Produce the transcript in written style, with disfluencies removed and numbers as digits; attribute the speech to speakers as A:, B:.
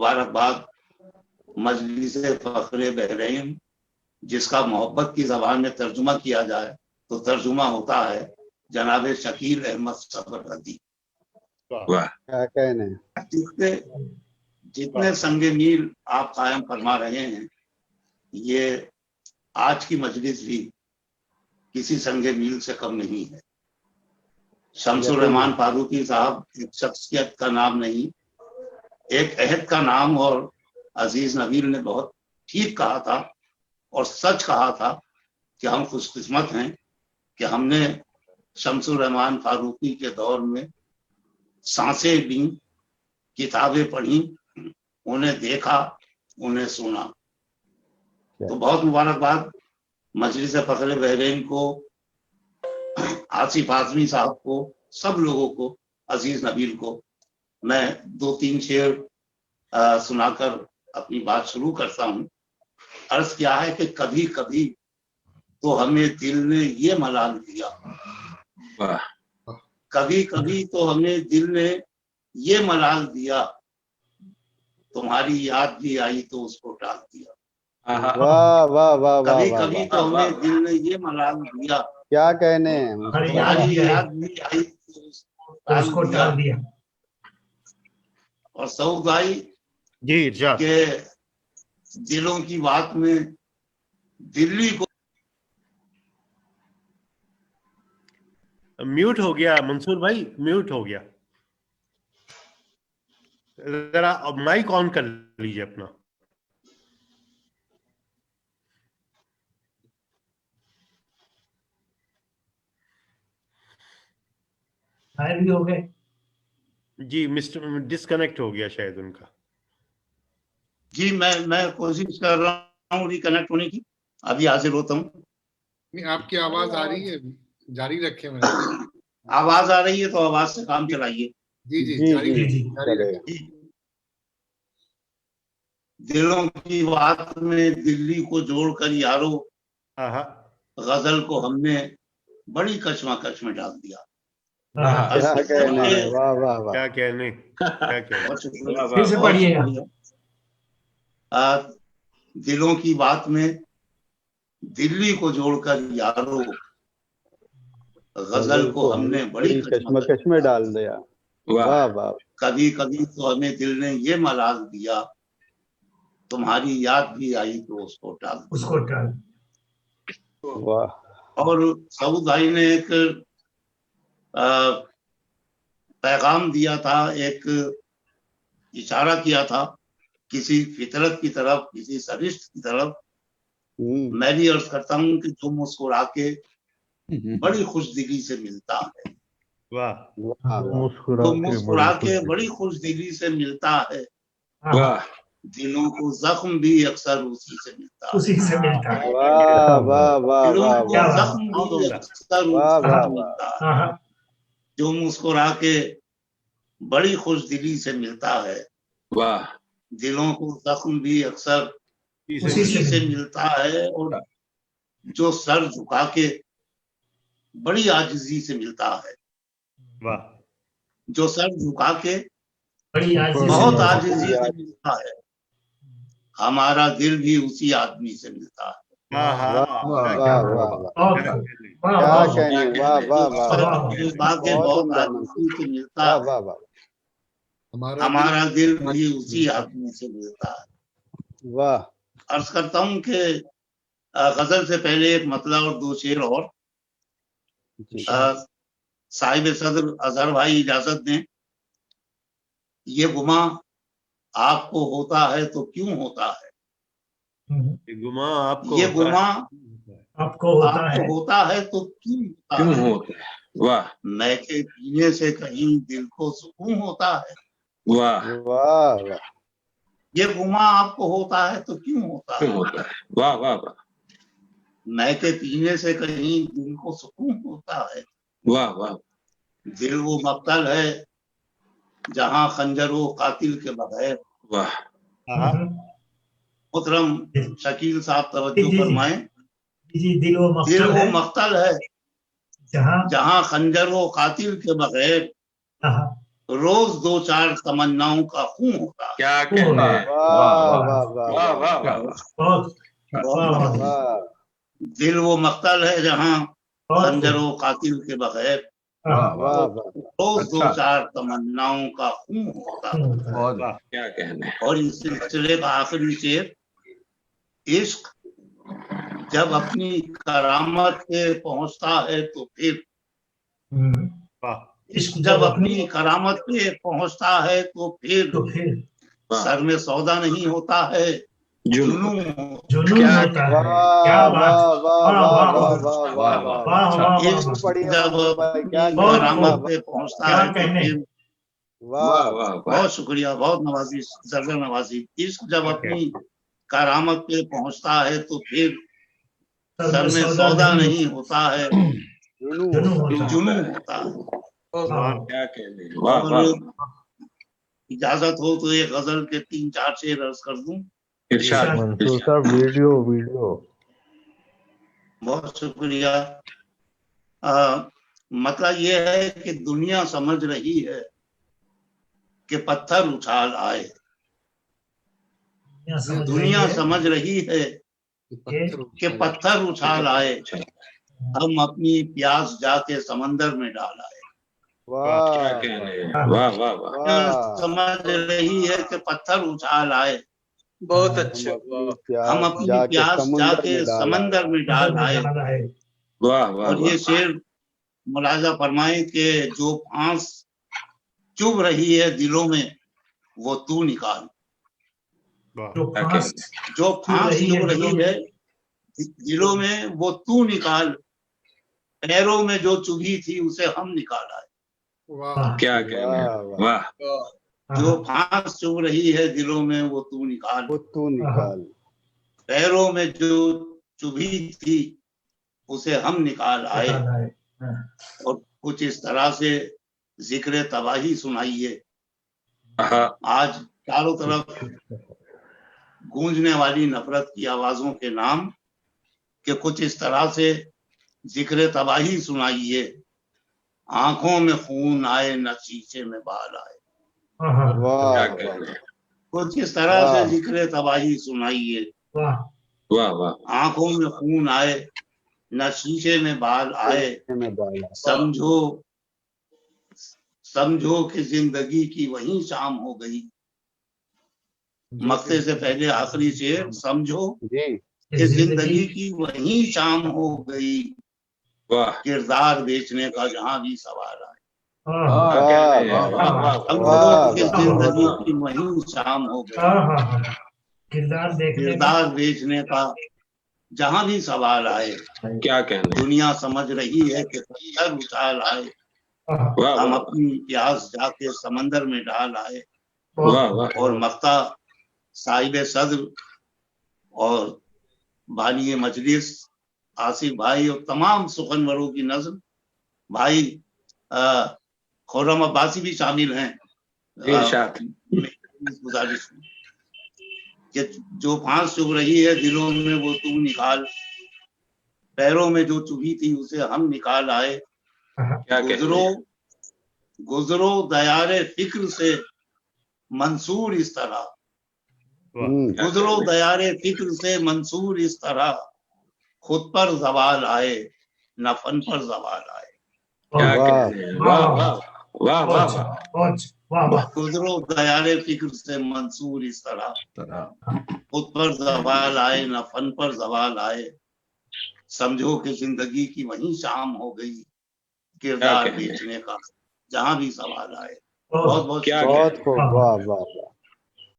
A: मुबारकबाद मजलिस फख्र बहरैन, जिसका मोहब्बत की जबान में तर्जुमा किया जाए तो तर्जुमा होता है जनाब शकील अहमद सबरदी।
B: क्या कहने,
A: जितने संगे मील आप कायम फरमा रहे हैं, ये आज की मजलिस भी किसी संगे मील से कम नहीं है। शमसुर रहमान फारूकी साहब एक शख्सियत का नाम नहीं, एक अहद का नाम, और अजीज नबील ने बहुत ठीक कहा था और सच कहा था कि हम खुशकिस्मत हैं कि हमने शमसुर रहमान फारूकी के दौर में सांसें ली, किताबें पढ़ी, उन्हें देखा, उन्हें सुना। तो बहुत मुबारकबाद मजलिस फख्र बहरैन को, आसिफ आजमी साहब को, सब लोगों को, अजीज नबील को। मैं 2-3 शेर सुनाकर अपनी बात शुरू करता हूँ। अर्ज क्या है कि कभी कभी तो हमें दिल ने ये मलाल दिया, कभी कभी तो हमें दिल ने ये मलाल दिया, तुम्हारी याद भी आई तो उसको टाल दिया।
B: वाह वाह वाह वाह,
A: कभी कभी तो हमें दिल ने ये मलाल दिया,
B: क्या कहने,
A: तुम्हारी याद भी आई तो उसको टाल दिया। और सऊद भाई
C: जी इरशाद
A: के दिलों की बात में दिल्ली को
C: म्यूट हो गया, मंसूर भाई म्यूट हो गया, जरा माइक ऑन कर लीजिए अपना।
D: भी हो गए
C: जी, मिस्टर डिस्कनेक्ट हो गया शायद उनका।
A: जी मैं कोशिश कर रहा हूँ रिकनेक्ट होने की, अभी हाजिर होता हूँ।
E: नहीं, आपकी आवाज आ रही है, जारी रखें। मैंने
A: आवाज आ रही है तो आवाज से काम चलाइए।
E: जी जी
B: जी
E: जारी
B: जी
E: रखें, जारी रखें।
A: दिलों की बात में दिल्ली को जोड़कर यारो, गजल को हमने बड़ी कश्मकश में डाल दिया।
B: क्या कहने, वाह वाह वाह,
C: क्या कहने, क्या कहने।
D: फिर से पढ़िएगा।
A: दिलों की बात में दिल्ली को जोड़कर यारो, गजल को हमने बड़ी
B: कश्मकश में डाल दिया। वाह वाह,
A: कभी कभी तो हमें दिल ने ये मलाल दिया, तुम्हारी याद भी आई तो उसको टाल दिया।
B: वाह।
A: और सऊद भाई ने एक पैगाम दिया था, एक इशारा किया था किसी फितरत की तरफ, किसी सरिश्त की तरफ। मैं भी अर्ज करता हूँ कि जो मुस्कुरा के बड़ी खुशदिली से मिलता है,
C: वाह,
A: जो मुस्कुरा के बड़ी खुशदिली से मिलता है, दिलों को जख्म भी अक्सर उसी से मिलता है।
B: वाह वाह वाह
A: दिलों
B: वाह
A: को
B: वाह,
A: जख्म भी अक्सर
B: वाह
A: उसी
B: वाह
A: से मिलता है। जो मुस्कुरा के बड़ी खुशदिली से मिलता है, दिलों को जख्म भी अक्सर उसी से मिलता है। और जो सर झुका के बड़ी आजिजी से मिलता है,
C: वाह,
A: जो सर झुका के बहुत आजिजी से मिलता है, हमारा दिल भी उसी आदमी से मिलता है।
B: वाह वाह वाह वाह, क्या कहने, वाह वाह वाह,
A: के बहुत आजिजी से मिलता
B: वाह
A: है,
B: वाह वाह,
A: हमारा दिल भी उसी आदमी से मिलता है।
B: वाह।
A: अर्ज करता हूँ कि गजल से पहले एक मतला और 2 शेर और। साहिब सदर अजहर भाई इजाजत दें। ये गुमा आपको होता है तो क्यों होता है,
C: गुमा आपको,
A: ये गुमा
D: आपको होता है
A: तो क्यों होता है। वाह, मैके पीने से कहीं दिल को सुकून होता है।
B: वाह वाह,
A: ये गुमा आपको होता है तो क्यों होता है। वाह वाह वाह, मैके पीने से कहीं दिल को सुकून होता है। वाह वाह, दिल वो मक्तल है जहां खंजर वो कातिल के बगैर। वाह, मुहतरम शकील साहब तवज्जो फरमाएं। दिल वो मक्तल है जहां खंजर वो कातिल के बगैर रोज दो चार तमन्नाओं का खून होता है।
F: क्या कहने हैं।
B: वाह वाह वाह
F: वाह वाह वाह
D: बहुत वाह
B: वाह
A: दिल वो मक्तल है जहाँ
D: बहुत
A: खंजरों कातिल के बगैर
D: वाह
B: वाह वाह
A: रोज दो चार तमन्नाओं का खून होता है।
C: वाह
F: क्या कहने हैं।
A: और इस सिलसिले का आखिरी शेर, इश्क जब अपनी करामत पे पहुंचता है तो फिर,
C: वाह
D: इश्क
A: जब अपनी करामत पे पहुंचता है तो फिर सर में सौदा नहीं होता है, जुनून
D: जुनून होता है। क्या
B: वाह
D: बात,
B: वाह वाह वाह वाह वाह वाह
D: वाह
B: वाह
D: वाह
A: इश्क
D: वाह,
B: पढ़िए
A: जब
B: मंसूर भाई, क्या
A: अपनी
D: बहुत
A: करामत
B: वाह
A: पे पहुंचता
D: क्या
A: है तो
D: कहने।
A: फिर,
F: वाह
B: वाह
F: वाह वाह।
A: बहुत शुक्रिया, बहुत नवाजी, जरगर नवाजी। इश्क जब अपनी करामत पे पहुंचता है तो फिर सर में सौदा नहीं होता है,
B: जुनून होता है।
A: जुनून होता है।
D: वाह
F: क्या कहने हैं। वाह वाह।
A: और इजाजत हो तो एक गजल के 3-4 शेर अर्ज कर दूं।
F: इरशाद
B: मंसूर साहब वीडियो
A: बहुत शुक्रिया। मतलब ये है कि दुनिया समझ रही है कि पत्थर उछाल आए, दुनिया समझ रही है कि पत्थर उछाल आए, हम अपनी प्यास जाके समंदर में डाल आए।
F: क्या कहने हैं। वाह वाह वाह।
A: दुनिया समझ रही है कि पत्थर उछाल आए,
F: बहुत अच्छे।
A: हम अपनी प्यास जाके समंदर में डाल आए।
F: वाह वाह
A: और ये
F: वाह।
A: शेर मुलाजा फरमाए कि जो फांस चुभ रही है दिलों में वो तू निकाल,
F: क्या कहने हैं।
A: जो फांस चुभ रही है दिलों में वो तू निकाल, पैरों में जो चुभी थी उसे हम निकाल आए।
E: वाह
F: क्या कहने हैं। वाह।
A: जो फांस चुभ रही है दिलों में वो तू निकाल,
B: वो तू निकाल,
A: पैरों में जो चुभी थी उसे हम निकाल आए। और कुछ इस तरह से जिक्र तबाही सुनाइए। आज चारों तरफ गूंजने वाली नफरत की आवाजों के नाम के कुछ इस तरह से जिक्र तबाही सुनाइए। आंखों में खून आए न शीशे में बाल आए,
B: वाह
F: क्या कहने हैं।
A: कुछ इस तरह से जिक्र तबाही सुनाइए।
F: वाह वाह।
A: आंखों में खून आए न शीशे में बाल आए, समझो कि जिंदगी की वही शाम हो गई। मक्ते से पहले आखिरी शेर, समझो कि जिंदगी की वही शाम हो गई,
F: वाह।
A: किरदार बेचने का जहां भी सवाल आए।
F: वाह
A: समझो कि जिंदगी की वही शाम हो गई, किरदार बेचने का जहां भी सवाल आए।
F: क्या कहने।
A: दुनिया समझ रही है कि पत्थर उछाल आए, हम अपनी प्यास जाके समंदर में डाल आए। और मक्ता साहिब सदर और बानी मजलिस आसिफ भाई और तमाम सुखनवरों की नज़र, भाई खुर्रम अब्बासी भी शामिल हैं इस गुजारिश में कि जो फांस चुभ रही है दिलों में वो तू निकाल, पैरों में जो चुभी थी उसे हम निकाल आए। गुजरो दयारे फिक्र से मंसूर इस तरह, गुजरो दयारे फिक्र से मंसूर इस तरह, खुद पर जवाल आए न फन पर जवाल आए।
F: क्या कहने हैं। वाह वाह वाह वाह।
A: गुजरो दयारे फिक्र से मंसूर इस तरह, खुद पर जवाल आए न फन पर जवाल आए, समझो कि जिंदगी की वही शाम हो गई, किरदार बेचने का जहां भी सवाल आए। बहुत बहुत
B: वाह वाह।